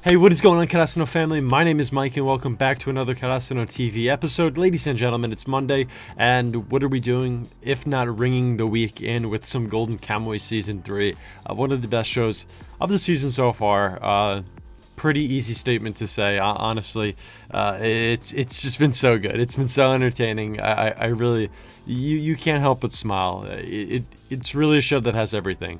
Hey, what is going on, Karasuno Family? My name is Mike, and welcome back to another Karasuno TV episode. Ladies and gentlemen, it's Monday, and what are we doing if not ringing the week in with some Golden Kamuy Season 3? One of the best shows of the season so far. Pretty easy statement to say, honestly. It's just been so good. It's been so entertaining. I really, you can't help but smile. It's really a show that has everything.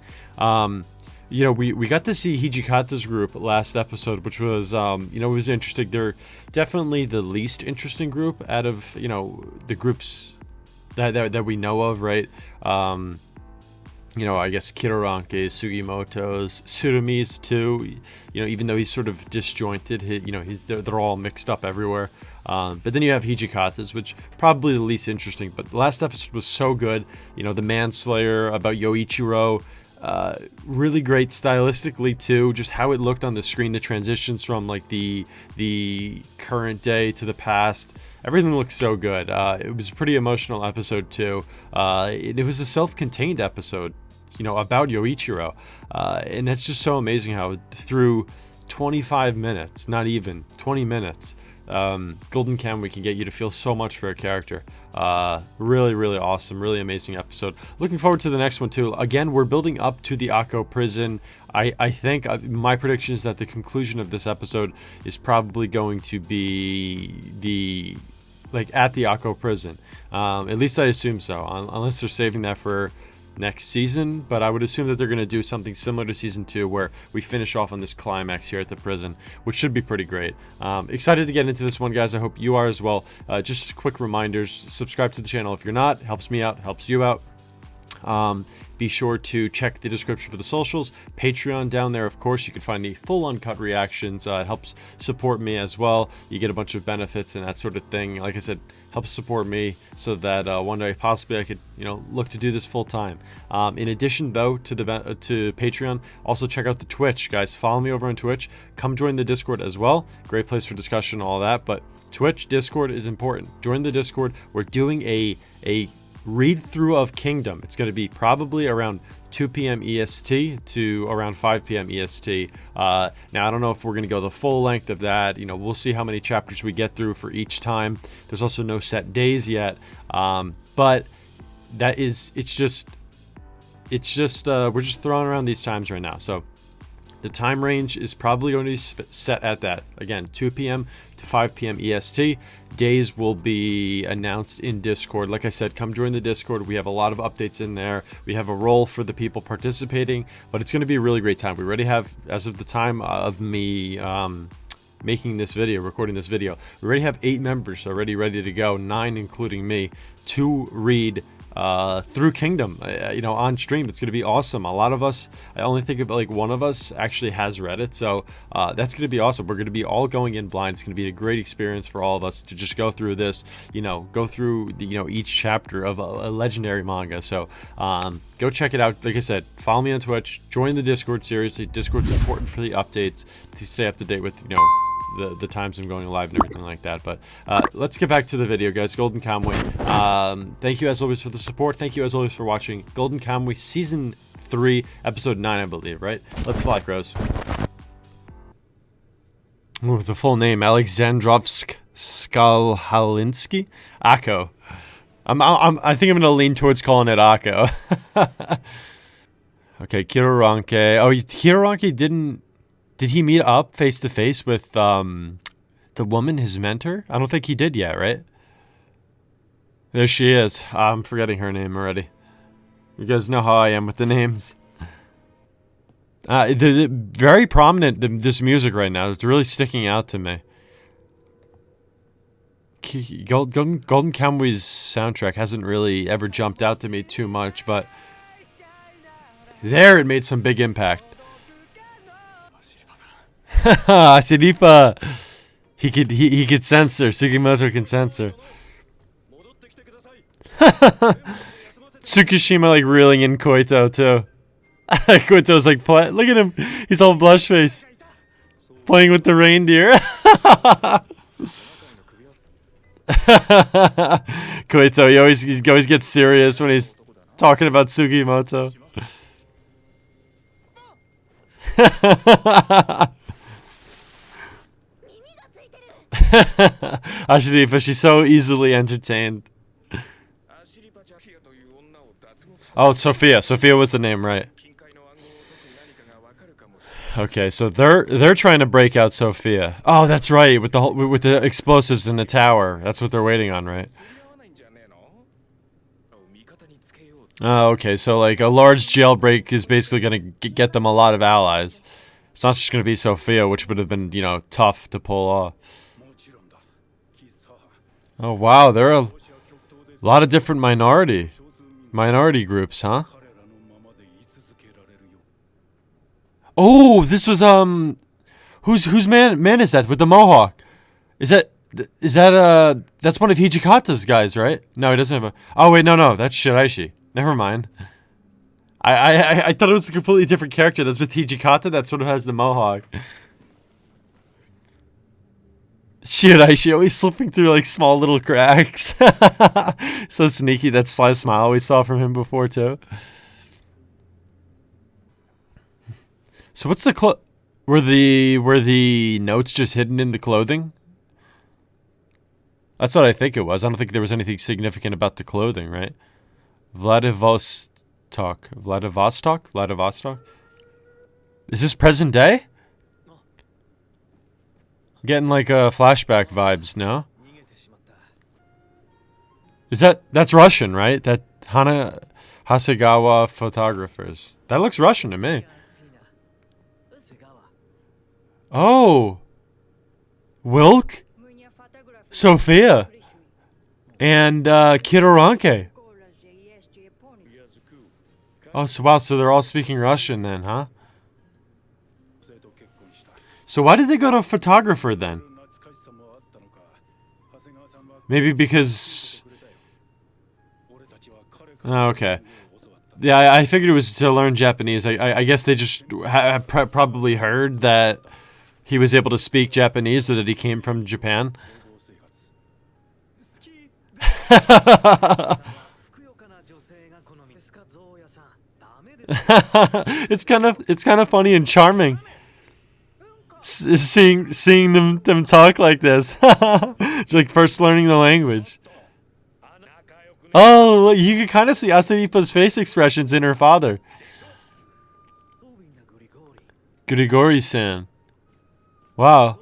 You know, we got to see Hijikata's group last episode, which was, it was interesting. They're definitely the least interesting group out of, the groups that we know of, right? I guess Kiraranke's, Sugimoto's, Tsurumi's too. Even though he's sort of disjointed, they're all mixed up everywhere. But then you have Hijikata's, which probably the least interesting. But the last episode was so good. The Manslayer about Yoichiro. Really great stylistically too, just how it looked on the screen, the transitions from like the current day to the past, everything looked so good. It was a pretty emotional episode too. It was a self-contained episode, about Yoichiro, and that's just so amazing how through 25 minutes, not even 20 minutes, Golden Kamuy can get you to feel so much for a character. Really awesome, really amazing episode. Looking forward to the next one too. Again, we're building up to the Akko prison. I think my prediction is that the conclusion of this episode is probably going to be at the Akko prison. At least I assume so, unless they're saving that for next season, but I would assume that they're going to do something similar to season 2 where we finish off on this climax here at the prison, which should be pretty great. Excited to get into this one, guys. I hope you are as well. Just quick reminders: subscribe to the channel if you're not. Helps me out, helps you out. Be sure to check the description for the socials. Patreon down there, of course. You can find the full uncut reactions. It helps support me as well. You get a bunch of benefits and that sort of thing. Like I said, helps support me so that one day possibly I could, look to do this full time. In addition, though, to Patreon, also check out the Twitch, guys. Follow me over on Twitch. Come join the Discord as well. Great place for discussion, all that. But Twitch, Discord is important. Join the Discord. We're doing a read through of Kingdom. It's going to be probably around 2 p.m. EST to around 5 p.m. EST. Now, I don't know if we're going to go the full length of that. We'll see how many chapters we get through for each time. There's also no set days yet. But that is, it's just we're just throwing around these times right now. So the time range is probably going to be set at that. Again, 2 p.m. to 5 p.m. EST. Days will be announced in Discord. Like I said, come join the Discord. We have a lot of updates in there. We have a role for the people participating, but it's going to be a really great time. We already have, as of the time of me making this video, recording this video, we already have 8 members already ready to go, 9 including me, to read through Kingdom, on stream. It's going to be awesome. A lot of us, I only think about one of us actually has read it, so that's going to be awesome. We're going to be all going in blind. It's going to be a great experience for all of us to just go through this, go through the, each chapter of a legendary manga. So go check it out. Like I said, follow me on Twitch, join the Discord. Seriously, Discord's important for the updates to stay up to date with, the times I'm going live and everything like that. But let's get back to the video, guys. Golden Kamuy. Thank you as always for the support. Thank you as always for watching Golden Kamuy Season 3, Episode 9, I believe, right? Let's fly, crows. Ooh, the full name, Alexandrovsk Skalhalinsky? Akko. I think I'm gonna lean towards calling it Akko. Okay, Kiraranke. Oh, Kiraranke did he meet up face to face with the woman, his mentor? I don't think he did yet, right? There she is. I'm forgetting her name already. You guys know how I am with the names. The very prominent, this music right now. It's really sticking out to me. Golden Kamuy's soundtrack hasn't really ever jumped out to me too much, but there it made some big impact. Sirifa. He could censor. Sugimoto can censor. Tsukishima reeling in Koito too. Koito's look at him. He's all blush face. Playing with the reindeer. Koito, he always gets serious when he's talking about Ashiripa, she's so easily entertained. Oh, Sophia. Sophia was the name, right? Okay, so they're trying to break out Sophia. Oh, that's right, with the explosives in the tower. That's what they're waiting on, right? Oh, okay, so like a large jailbreak is basically going to get them a lot of allies. It's not just going to be Sophia, which would have been, you know, tough to pull off. Oh, wow, there are a lot of different minority groups, huh? Oh, this was whose man is that with the mohawk? Is that that's one of Hijikata's guys, right? No, he doesn't have a. Oh wait, no, that's Shiraishi. Never mind. I thought it was a completely different character. That's with Hijikata. That sort of has the mohawk. Shiraishi always slipping through like small little cracks. So sneaky. That sly smile we saw from him before too. So what's the were the notes just hidden in the clothing? That's what I think it was. I don't think there was anything significant about the clothing, right? Vladivostok. Is this present day? Getting like flashback vibes, no? That's Russian, right? That Hasegawa photographers. That looks Russian to me. Oh, Wilk, Sophia, and Kidoranke. Oh, so wow, so they're all speaking Russian then, huh? So why did they go to a photographer then? Maybe because... Oh, okay. Yeah, I figured it was to learn Japanese. I guess they just probably heard that he was able to speak Japanese, so that he came from Japan. It's kind of funny and charming seeing them talk like this. Like first learning the language. Oh, you can kind of see Asaripa's face expressions in her father. Grigori-san. Wow.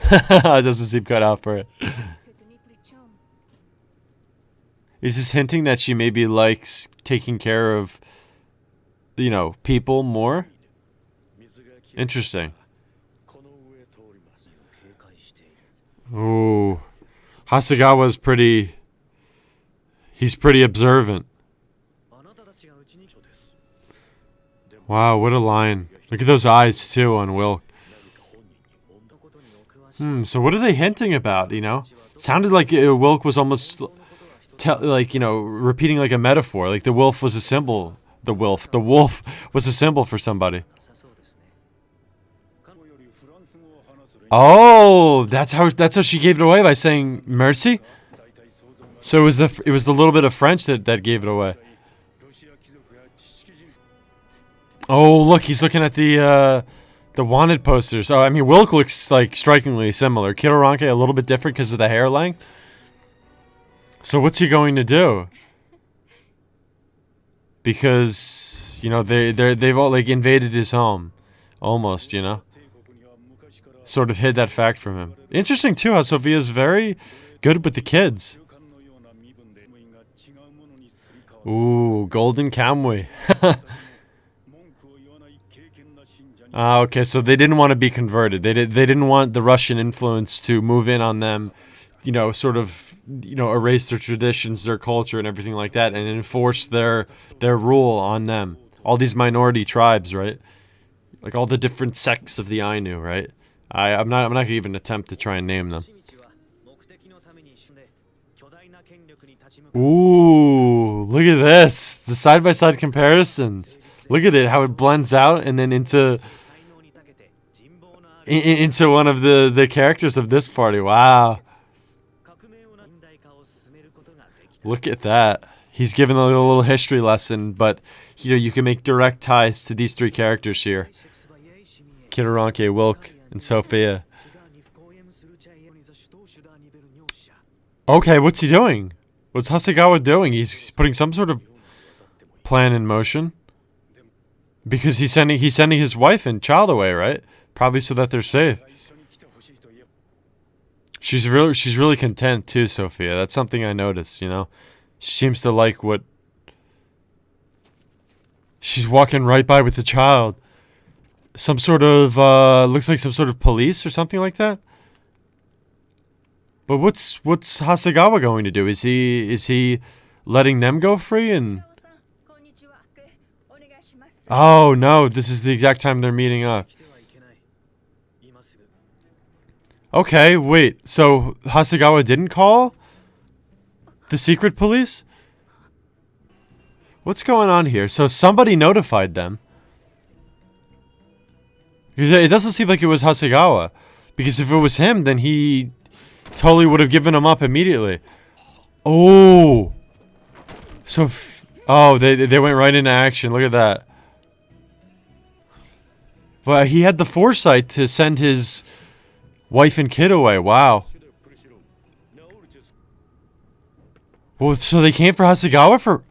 It doesn't seem cut out for it. Is this hinting that she maybe likes taking care of, you know, people more? Interesting. Ooh. Hasegawa's pretty... He's pretty observant. Wow, what a line. Look at those eyes, too, on Wilk. So what are they hinting about, you know? It sounded like Wilk was almost... like, you know, repeating like a metaphor. Like the wolf was a symbol. The wolf was a symbol for somebody. Oh, that's how she gave it away, by saying mercy. So it was the little bit of French that gave it away. Oh, look, he's looking at the wanted posters. Oh, I mean, Wilk looks like strikingly similar. Kidoranke a little bit different because of the hair length. So what's he going to do? Because, you know, they've all like invaded his home, almost, you know. Sort of hid that fact from him. Interesting too how Sophia's very good with the kids. Ooh, Golden Kamuy. Okay, so they didn't want to be converted. They didn't want the Russian influence to move in on them, you know, sort of, you know, erase their traditions, their culture, and everything like that, and enforce their rule on them. All these minority tribes, right? Like all the different sects of the Ainu, right? I'm not gonna even attempt to try and name them. Ooh, look at this. The side-by-side comparisons. Look at it, how it blends out and then into one of the characters of this party. Wow. Look at that. He's given a little history lesson, but you know, you can make direct ties to these three characters here. Kidoranke, Wilk, and Sophia. Okay, what's he doing? What's Hasegawa doing? He's putting some sort of plan in motion. Because he's sending his wife and child away, right? Probably so that they're safe. She's really content too, Sophia. That's something I noticed, you know. She seems to like what she's walking right by with the child. Some sort of looks like some sort of police or something like that. But what's Hasegawa going to do? Is he letting them go free and oh no, this is the exact time they're meeting up. Okay, wait. So Hasegawa didn't call the secret police? What's going on here? So somebody notified them. It doesn't seem like it was Hasegawa. Because if it was him, then he totally would have given him up immediately. Oh. So, oh, they went right into action. Look at that. Well, he had the foresight to send his wife and kid away. Wow. Well, so they came for Hasegawa for...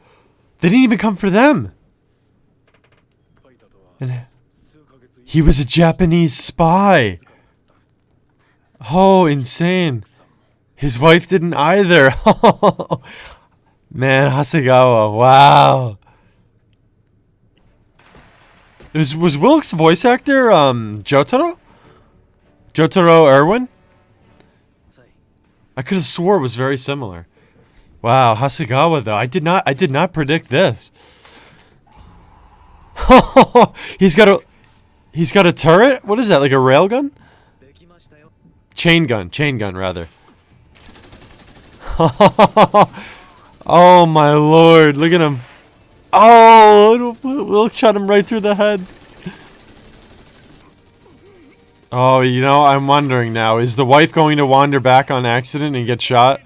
They didn't even come for them. And he was a Japanese spy. Oh, insane. His wife didn't either. Man, Hasegawa. Wow. Was Wilk's voice actor Jotaro? Jotaro Irwin? I could have swore it was very similar. Wow, Hasegawa though. I did not predict this. He's got a turret? What is that? Like a railgun? Chain gun rather. Oh my lord, look at him. Oh, Wilk shot him right through the head. Oh, you know, I'm wondering now, is the wife going to wander back on accident and get shot?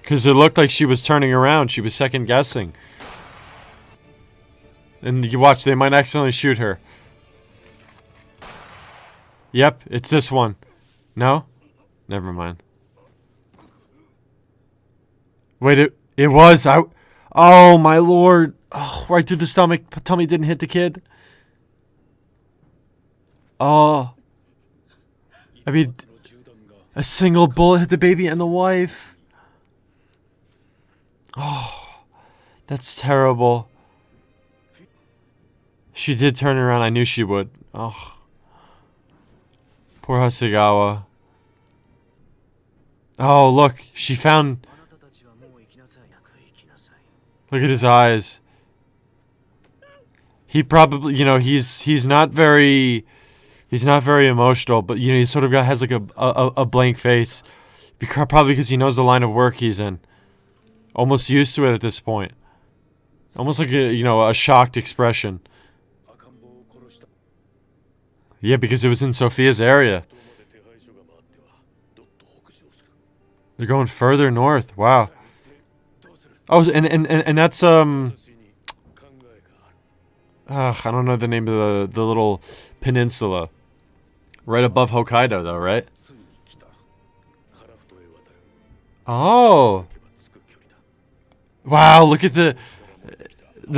Because it looked like she was turning around. She was second guessing. And you watch, they might accidentally shoot her. Yep, it's this one. No? Never mind. Wait, it was. Oh, my lord. Oh, right through the stomach. Tummy didn't hit the kid. Oh. I mean, a single bullet hit the baby and the wife. Oh, that's terrible. She did turn around. I knew she would. Oh. Poor Hasegawa. Oh, look. She found... Look at his eyes. He probably, you know, he's not very emotional, but you know, he sort of has like a blank face. Probably because he knows the line of work he's in. Almost used to it at this point. Almost like a, you know, a shocked expression. Yeah, because it was in Sophia's area. They're going further north. Wow. Oh, and that's I don't know the name of the little peninsula. Right above Hokkaido though, right? Oh. Wow, look at the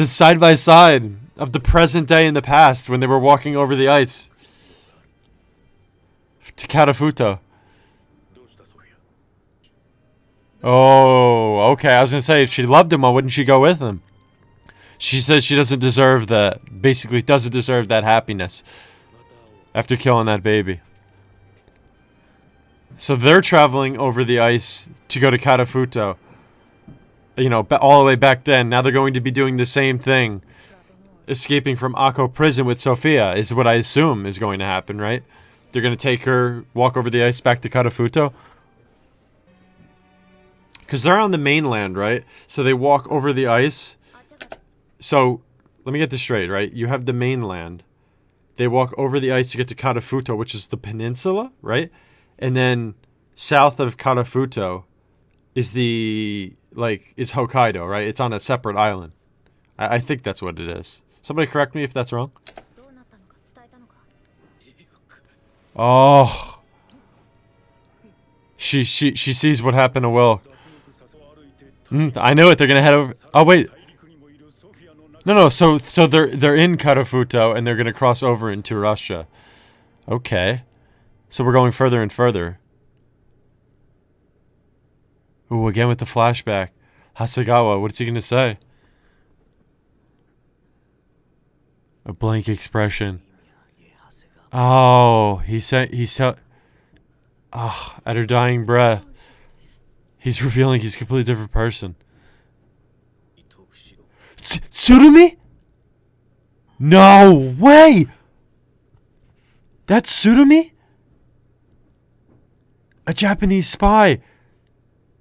side by side of the present day and the past when they were walking over the ice to Karafuto. Oh, okay. I was gonna say, if she loved him, why wouldn't she go with him? She says she doesn't deserve that. Basically, doesn't deserve that happiness after killing that baby. So they're traveling over the ice to go to Karafuto. You know, all the way back then. Now they're going to be doing the same thing. Escaping from Akko prison with Sophia is what I assume is going to happen, right? They're going to take her, walk over the ice back to Karafuto. Because they're on the mainland, right? So they walk over the ice. So, let me get this straight, right? You have the mainland. They walk over the ice to get to Karafuto, which is the peninsula, right? And then south of Karafuto is is Hokkaido, right? It's on a separate island. I think that's what it is. Somebody correct me if that's wrong. Oh. She sees what happened to Will. I knew it. They're gonna head over. Oh wait. No. So they're in Karafuto and they're gonna cross over into Russia. Okay. So we're going further and further. Ooh, again with the flashback. Hasegawa, what's he gonna say? A blank expression. Oh, he said. At her dying breath, he's revealing he's a completely different person. Tsurumi? No way! That's Tsurumi? A Japanese spy.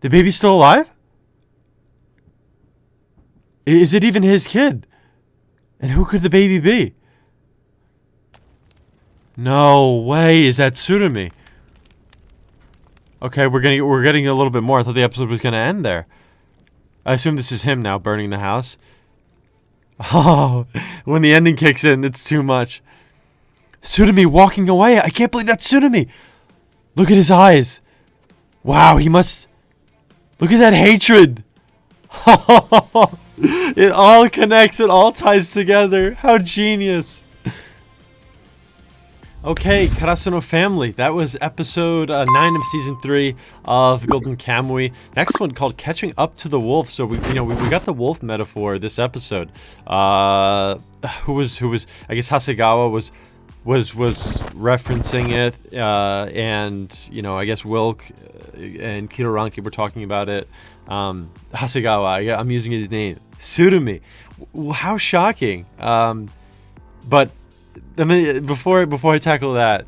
The baby's still alive? Is it even his kid? And who could the baby be? No way, is that Tsurumi? Okay, we're getting a little bit more. I thought the episode was gonna end there. I assume this is him now burning the house. Oh, when the ending kicks in, it's too much. Tsurumi walking away. I can't believe that's Tsurumi. Look at his eyes. Wow, he must... Look at that hatred. It all connects. It all ties together. How genius. Okay, Karasuno Family. That was episode 9 of season 3 of Golden Kamuy. Next one called Catching Up to the Wolf. So we got the wolf metaphor this episode. Who was I guess Hasegawa was referencing it, and I guess Wilk and Kiroranki were talking about it. Hasegawa, I'm using his name. Tsurumi. How shocking. But I mean, before I tackle that,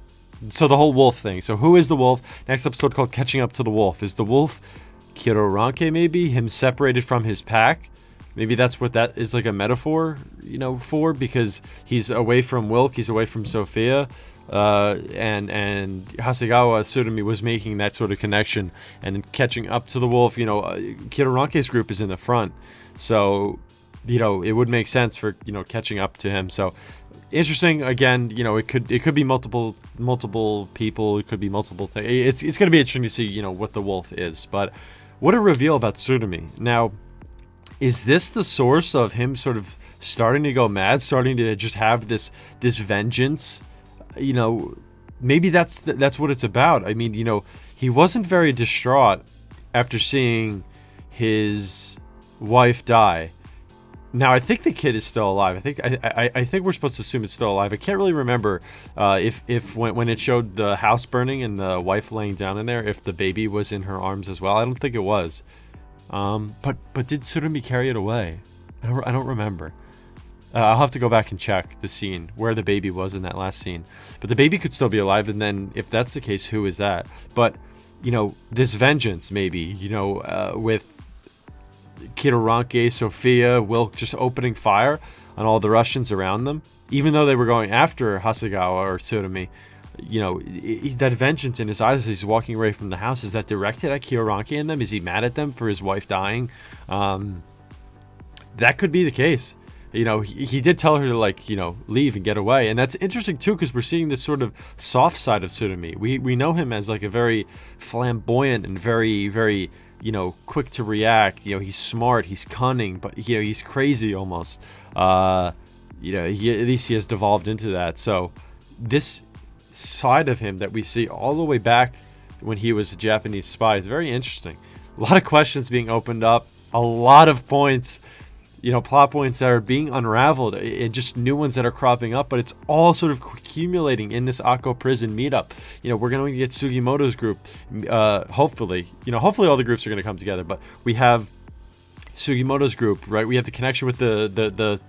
so the whole wolf thing. So who is the wolf? Next episode called Catching Up to the Wolf. Is the wolf Kiroranki, maybe? Him separated from his pack? Maybe that's what that is, like a metaphor, for, because he's away from Wilk, he's away from Sophia, and Hasegawa Tsurumi was making that sort of connection, and then catching up to the wolf. Kiroranki's group is in the front, so it would make sense for catching up to him. So interesting. Again, it could be multiple people, it could be multiple things. It's gonna be interesting to see what the wolf is. But what a reveal about Tsurumi. Now, is this the source of him sort of starting to go mad, starting to just have this vengeance? Maybe that's what it's about. I mean, he wasn't very distraught after seeing his wife die. Now, I think the kid is still alive. I think we're supposed to assume it's still alive. I can't really remember if when it showed the house burning and the wife laying down in there, if the baby was in her arms as well. I don't think it was. But did Tsurumi carry it away? I don't remember. I'll have to go back and check the scene where the baby was in that last scene. But the baby could still be alive, and then if that's the case, who is that? But this vengeance, maybe with Kiroranki, Sophia, Wilk just opening fire on all the Russians around them, even though they were going after Hasegawa or Tsurumi. That vengeance in his eyes as he's walking away from the house, is that directed at Kiroranki and them? Is he mad at them for his wife dying? That could be the case. He did tell her to leave and get away, and that's interesting too, because we're seeing this sort of soft side of Tsurumi. We know him as like a very flamboyant and very, very quick to react. He's smart, he's cunning, but he's crazy almost. At least he has devolved into that. So this side of him that we see all the way back when he was a Japanese spy is very interesting. A lot of questions being opened up, a lot of points, plot points that are being unraveled, and just new ones that are cropping up, but it's all sort of accumulating in this Akko prison meetup. We're going to get Sugimoto's group, hopefully all the groups are going to come together, but we have Sugimoto's group, right? We have the connection with the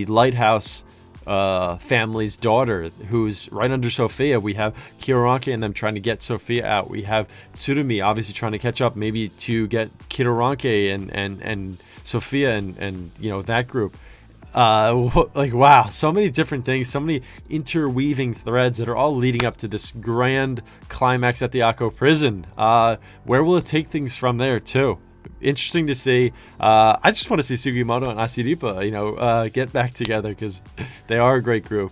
lighthouse family's daughter, who's right under Sophia. We have Kiroranki and them trying to get Sophia out. We have Tsurumi obviously trying to catch up, maybe to get Kiroranki and Sophia and that group. Wow, so many different things, so many interweaving threads that are all leading up to this grand climax at the Akko prison. Where will it take things from there too? Interesting to see. I just want to see Sugimoto and Asiripa, get back together, because they are a great group.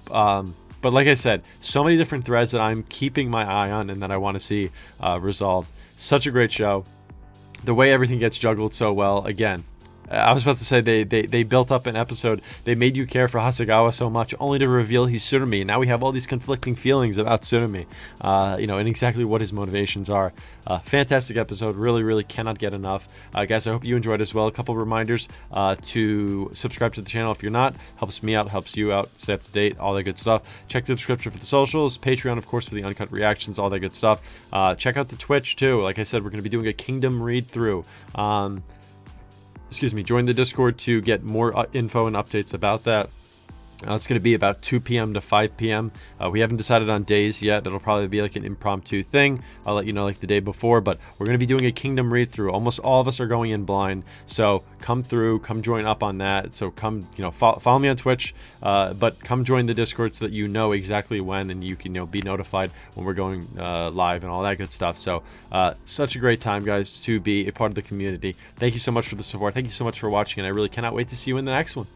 But like I said, so many different threads that I'm keeping my eye on and that I want to see resolved. Such a great show. The way everything gets juggled so well. Again, I was about to say they built up an episode. They made you care for Hasegawa so much, only to reveal he's Tsurumi. Now we have all these conflicting feelings about Tsurumi, and exactly what his motivations are. Fantastic episode. Really, really cannot get enough. Guys, I hope you enjoyed as well. A couple reminders to subscribe to the channel if you're not. Helps me out, helps you out, stay up to date, all that good stuff. Check the description for the socials. Patreon, of course, for the uncut reactions, all that good stuff. Check out the Twitch, too. Like I said, we're going to be doing a Kingdom read-through. Join the Discord to get more info and updates about that. It's going to be about 2 p.m. to 5 p.m. We haven't decided on days yet. It'll probably be like an impromptu thing. I'll let you know like the day before, but we're going to be doing a Kingdom read through. Almost all of us are going in blind, so come through, come join up on that. So come, follow me on Twitch, but come join the Discord so that you know exactly when, and you can be notified when we're going live and all that good stuff. So such a great time, guys, to be a part of the community. Thank you so much for the support. Thank you so much for watching, and I really cannot wait to see you in the next one.